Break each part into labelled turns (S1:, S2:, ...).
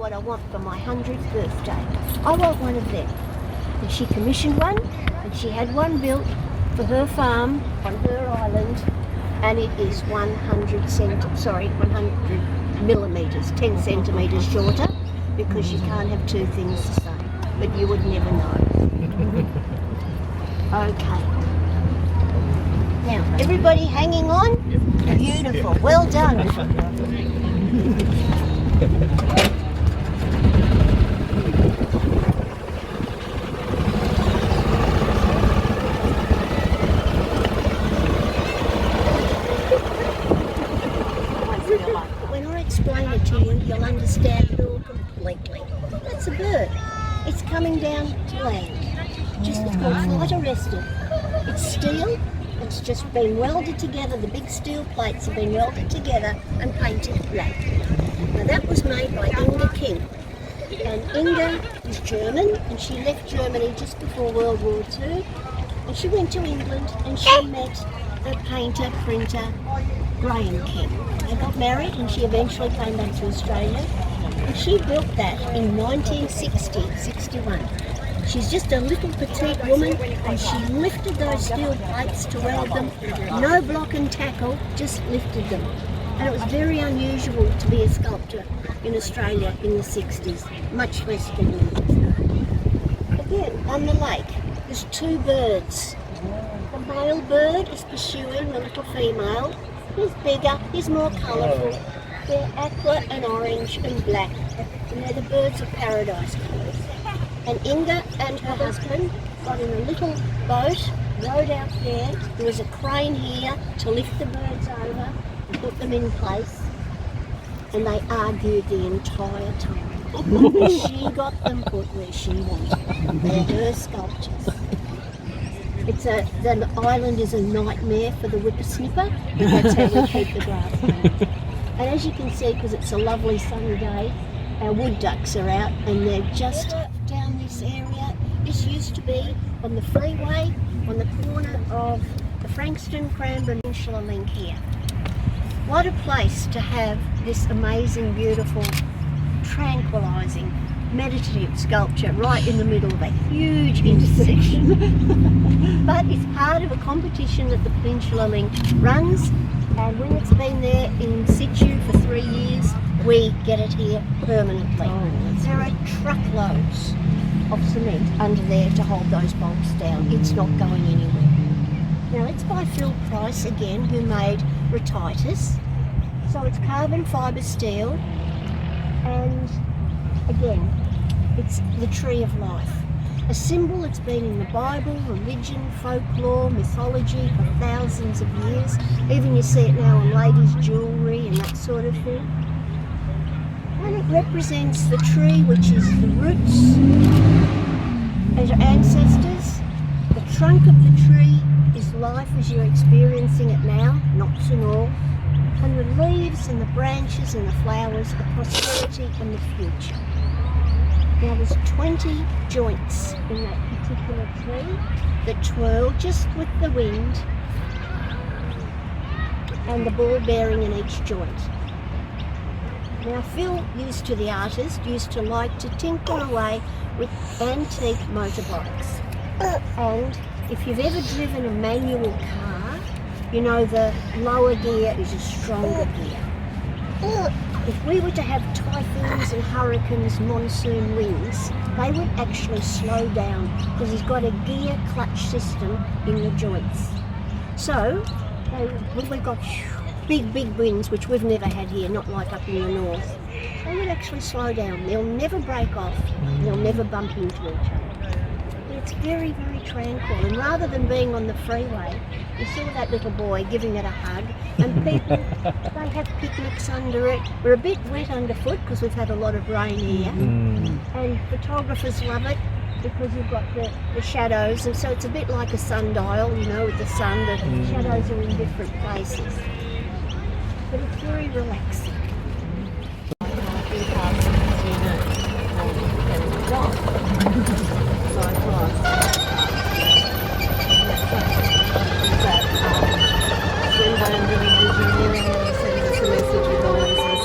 S1: what I want for my 100th birthday. I want one of them. And she commissioned one, and she had one built for her farm on her island, and it is 100 millimetres, 10 centimetres shorter, because you can't have two things the same. But you would never know. Okay. Now, everybody hanging on? Beautiful. Well done. When I explain it to you, you'll understand it all completely. That's a bird. It's coming down to land. It's called flight arrested. It's steel. It's just been welded together. The big steel plates have been welded together and painted black. Now that was made by Inga King. And Inga is German, and she left Germany just before World War II. And she went to England and she met the painter, printer, Graham King. They got married and she eventually came back to Australia. And she built that in 1960-61. She's just a little petite woman, and she lifted those steel plates to weld them. No block and tackle, just lifted them. And it was very unusual to be a sculptor in Australia in the 60s, much less for women. Again, on the lake, there's two birds. The male bird is pursuing the little female. He's bigger, he's more colourful. They're aqua and orange and black, and they're the birds of paradise colours. And Inga and her husband got in a little boat, rowed out there. There was a crane here to lift the birds over and put them in place. And they argued the entire time. She got them put where she wanted. They're her sculptures. The island is a nightmare for the whippersnipper, but that's how we keep the grass green. And as you can see, because it's a lovely sunny day, our wood ducks are out, and they're just down this area. This used to be on the freeway on the corner of the Frankston-Cranbourne Peninsula link here. What a place to have this amazing, beautiful, tranquilising, meditative sculpture right in the middle of a huge intersection. But it's part of a competition that the Peninsula Link runs, and when it's been there in situ for 3 years, we get it here permanently. There are truckloads of cement under there to hold those bolts down. It's not going anywhere. Now it's by Phil Price again, who made Retitus. So it's carbon fibre steel, and again, it's the tree of life. A symbol that's been in the Bible, religion, folklore, mythology for thousands of years. Even you see it now on ladies' jewellery and that sort of thing. And it represents the tree, which is the roots as your ancestors. The trunk of the tree is life as you're experiencing it now, knots and all. And the leaves and the branches and the flowers are prosperity and the future. Now there's 20 joints in that particular tree that twirl just with the wind, and the ball bearing in each joint. Now Phil, used to the artist, used to like to tinker away with antique motorbikes. And if you've ever driven a manual car, you know the lower gear is a stronger gear. If we were to have typhoons and hurricanes, monsoon winds, they would actually slow down because he's got a gear clutch system in the joints. So, when we got big winds, which we've never had here, not like up in the north, they would actually slow down. They'll never break off, they'll never bump into each other. But it's very, very tranquil, and rather than being on the freeway, you saw that little boy giving it a hug, and people, they have picnics under it. We're a bit wet underfoot because we've had a lot of rain here, and photographers love it because you've got the shadows, and so it's a bit like a sundial, you know, with the sun, the shadows are in different places. But it's very relaxing.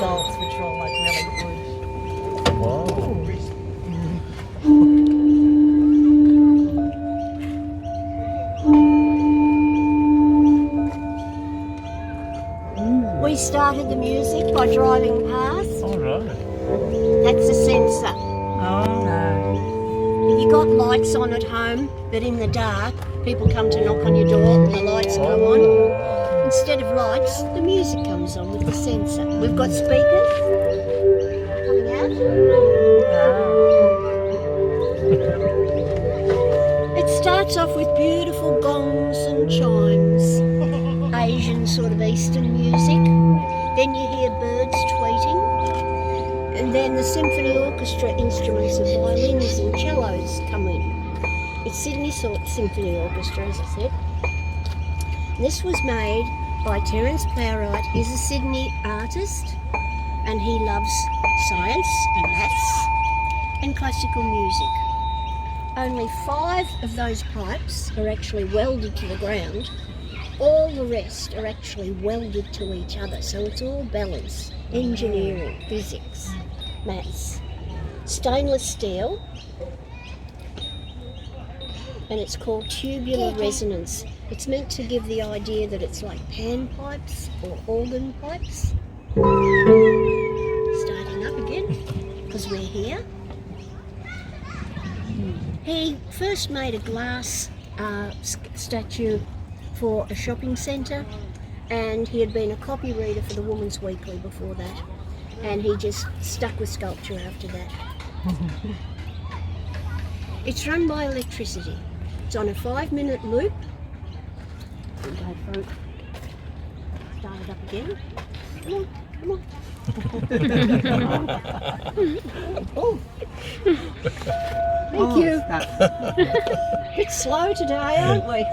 S2: Results, which are all like really good. Wow.
S1: started the music by driving past.
S2: All right.
S1: That's a sensor.
S3: Oh no.
S1: If you got lights on at home, but in the dark, people come to knock on your door and the lights go on. Instead of lights, the music comes on with the sensor. We've got speakers coming out. It starts off with beautiful gongs and chimes, Asian sort of Eastern music. Then you hear birds tweeting, and then the symphony orchestra instruments of violins and cellos come in. It's Sydney Symphony Orchestra, as I said. This was made by Terence Plowright. He's a Sydney artist, and he loves science and maths and classical music. Only 5 of those pipes are actually welded to the ground. All the rest are actually welded to each other, so it's all balance, engineering, physics, maths. Stainless steel, and it's called tubular resonance. It's meant to give the idea that it's like pan pipes or organ pipes. Starting up again, because we're here. He first made a glass statue for a shopping centre, and he had been a copy reader for the Woman's Weekly before that, and he just stuck with sculpture after that. It's run by electricity. It's on a 5-minute loop. We'll go for it. Start it up again. Come on, come on. Oh. Thank you. It's slow today, aren't we?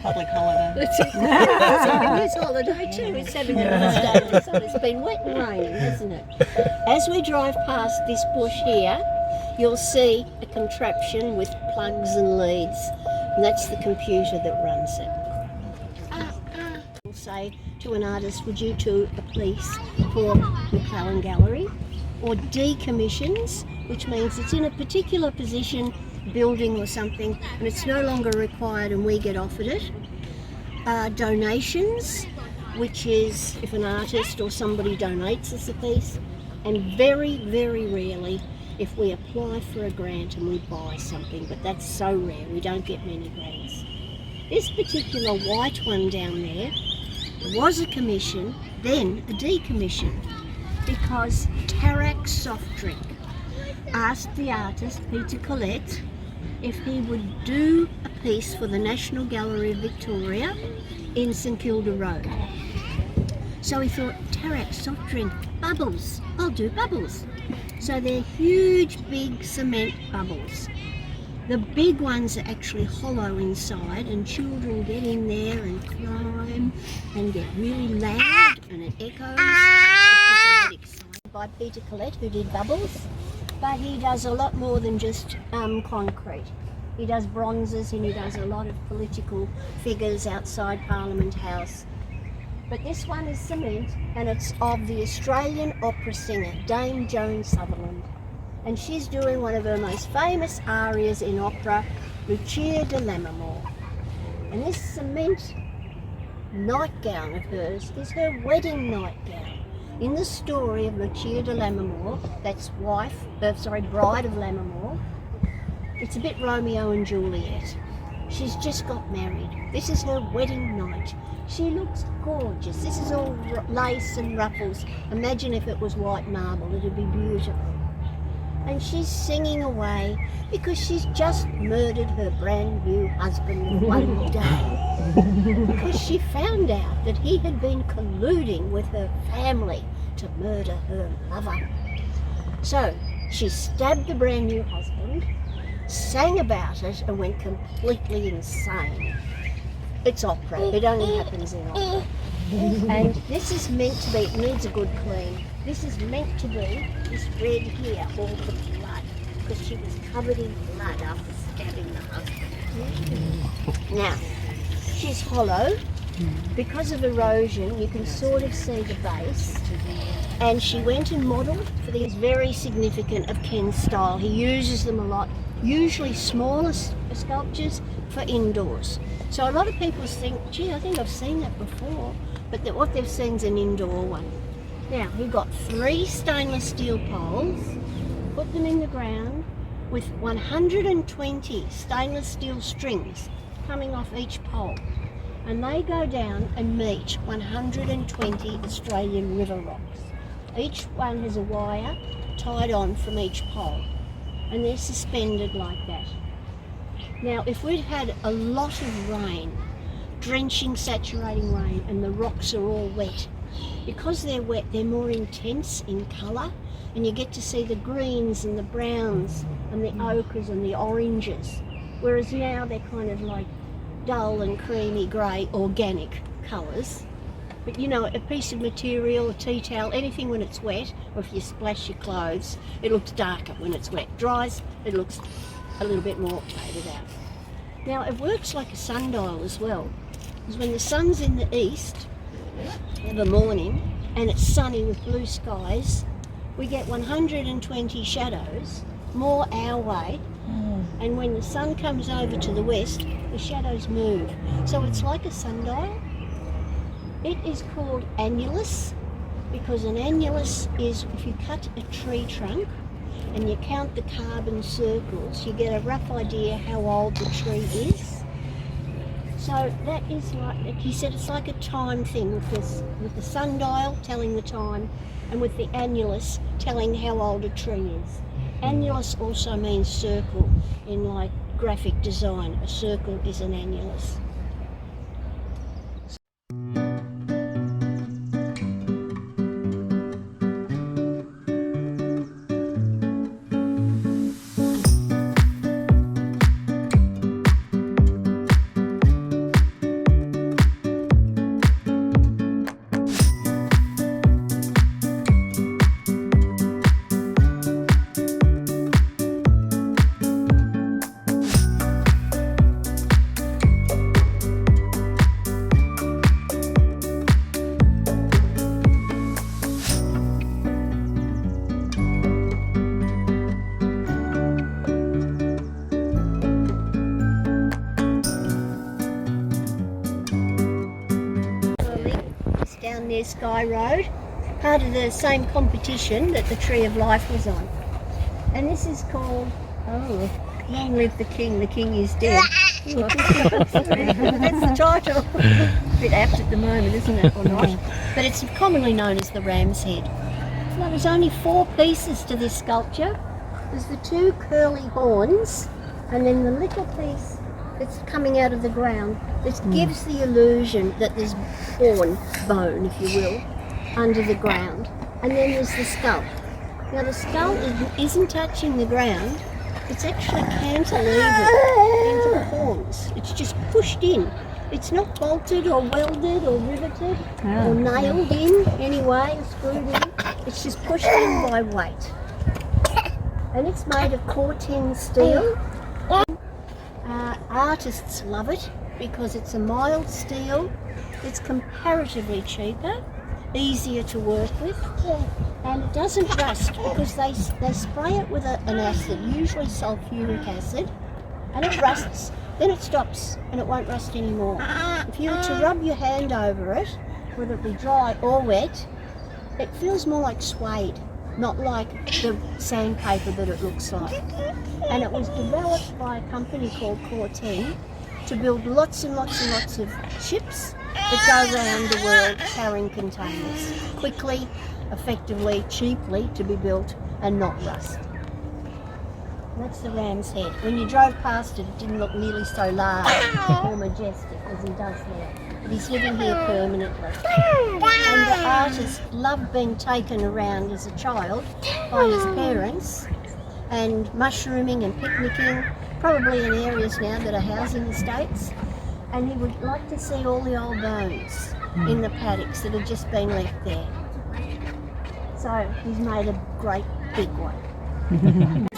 S3: Public holiday.
S1: It's his holiday too. It's having a nice day in the sun. It's been wet and raining, hasn't it? As we drive past this bush here, you'll see a contraption with plugs and leads, and that's the computer that runs it. We'll say to an artist, would you do a piece for the Clelland Gallery? Or decommissions, which means it's in a particular position, building or something, and it's no longer required and we get offered it. Donations, which is if an artist or somebody donates us a piece, and very, very rarely if we apply for a grant and we buy something, but that's so rare, we don't get many grants. This particular white one down there was a commission, then a decommission, because Tarak Soft Drink asked the artist, Peter Clelland, if he would do a piece for the National Gallery of Victoria in St Kilda Road. So he thought, Tarak Soft Drink, bubbles, I'll do bubbles. So they're huge, big cement bubbles. The big ones are actually hollow inside, and children get in there and climb and get really loud and it echoes. It's excited by Peter Clelland, who did bubbles, but he does a lot more than just concrete. He does bronzes and he does a lot of political figures outside Parliament House. But this one is cement, and it's of the Australian opera singer, Dame Joan Sutherland. And she's doing one of her most famous arias in opera, Lucia de Lammermoor. And this cement nightgown of hers is her wedding nightgown. In the story of Lucia de Lammermoor, that's bride of Lammermoor, it's a bit Romeo and Juliet. She's just got married. This is her wedding night. She looks gorgeous. This is all lace and ruffles. Imagine if it was white marble, it'd be beautiful. And she's singing away because she's just murdered her brand new husband one day. Because she found out that he had been colluding with her family to murder her lover. So she stabbed the brand new husband, sang about it, and went completely insane. It's opera. It only happens in opera. And this is meant to be, it needs a good clean. This is meant to be this red here, all the blood, because she was covered in blood after stabbing the husband. Now, she's hollow. Because of erosion, you can sort of see the base. And she went and modelled for these very significant of Ken's style. He uses them a lot, usually smaller sculptures for indoors. So a lot of people think, gee, I think I've seen that before. but what they've seen is an indoor one. Now, he got 3 stainless steel poles, put them in the ground with 120 stainless steel strings coming off each pole. And they go down and meet 120 Australian river rocks. Each one has a wire tied on from each pole, and they're suspended like that. Now, if we'd had a lot of rain, drenching, saturating rain, and the rocks are all wet, because they're wet, they're more intense in colour, and you get to see the greens and the browns and the ochres and the oranges, whereas now they're kind of like dull and creamy grey organic colours. But you know, a piece of material, a tea towel, anything when it's wet, or if you splash your clothes, it looks darker when it's wet. Dries, it looks a little bit more faded out. Now, it works like a sundial as well, because when the sun's in the east of a morning and it's sunny with blue skies, we get 120 shadows more our way, and when the sun comes over to the west, the shadows move. So it's like a sundial. It is called annulus because an annulus is, if you cut a tree trunk and you count the carbon circles, you get a rough idea how old the tree is. So that is like, he said, it's like a time thing with the sundial telling the time, and with the annulus telling how old a tree is. Annulus also means circle in like graphic design. A circle is an annulus. Down near Sky Road, part of the same competition that the Tree of Life was on. And this is called, Long Live the King is Dead. That's the title. A bit apt at the moment, isn't it, or not? But it's commonly known as the Ram's Head. Now, there's only 4 pieces to this sculpture. There's the 2 curly horns, and then the little piece that's coming out of the ground that gives the illusion that there's bone, if you will, under the ground. And then there's the skull. Now the skull isn't touching the ground, it's actually cantilevered into the horns. It's just pushed in. It's not bolted or welded or riveted or nailed in anyway, or screwed in. It's just pushed in by weight. And it's made of corten steel. Artists love it because it's a mild steel, it's comparatively cheaper, easier to work with, and it doesn't rust because they spray it with an acid, usually sulfuric acid, and it rusts, then it stops and it won't rust anymore. If you were to rub your hand over it, whether it be dry or wet, it feels more like suede, not like the sandpaper that it looks like. And it was developed by a company called Corten to build lots and lots and lots of ships that go around the world carrying containers, quickly, effectively, cheaply to be built and not rust. That's the Ram's Head. When you drove past it, it didn't look nearly so large or majestic as he does there. But he's living here permanently. And the artist loved being taken around as a child by his parents and mushrooming and picnicking, probably in areas now that are housing estates. And he would like to see all the old bones in the paddocks that had just been left there. So he's made a great big one.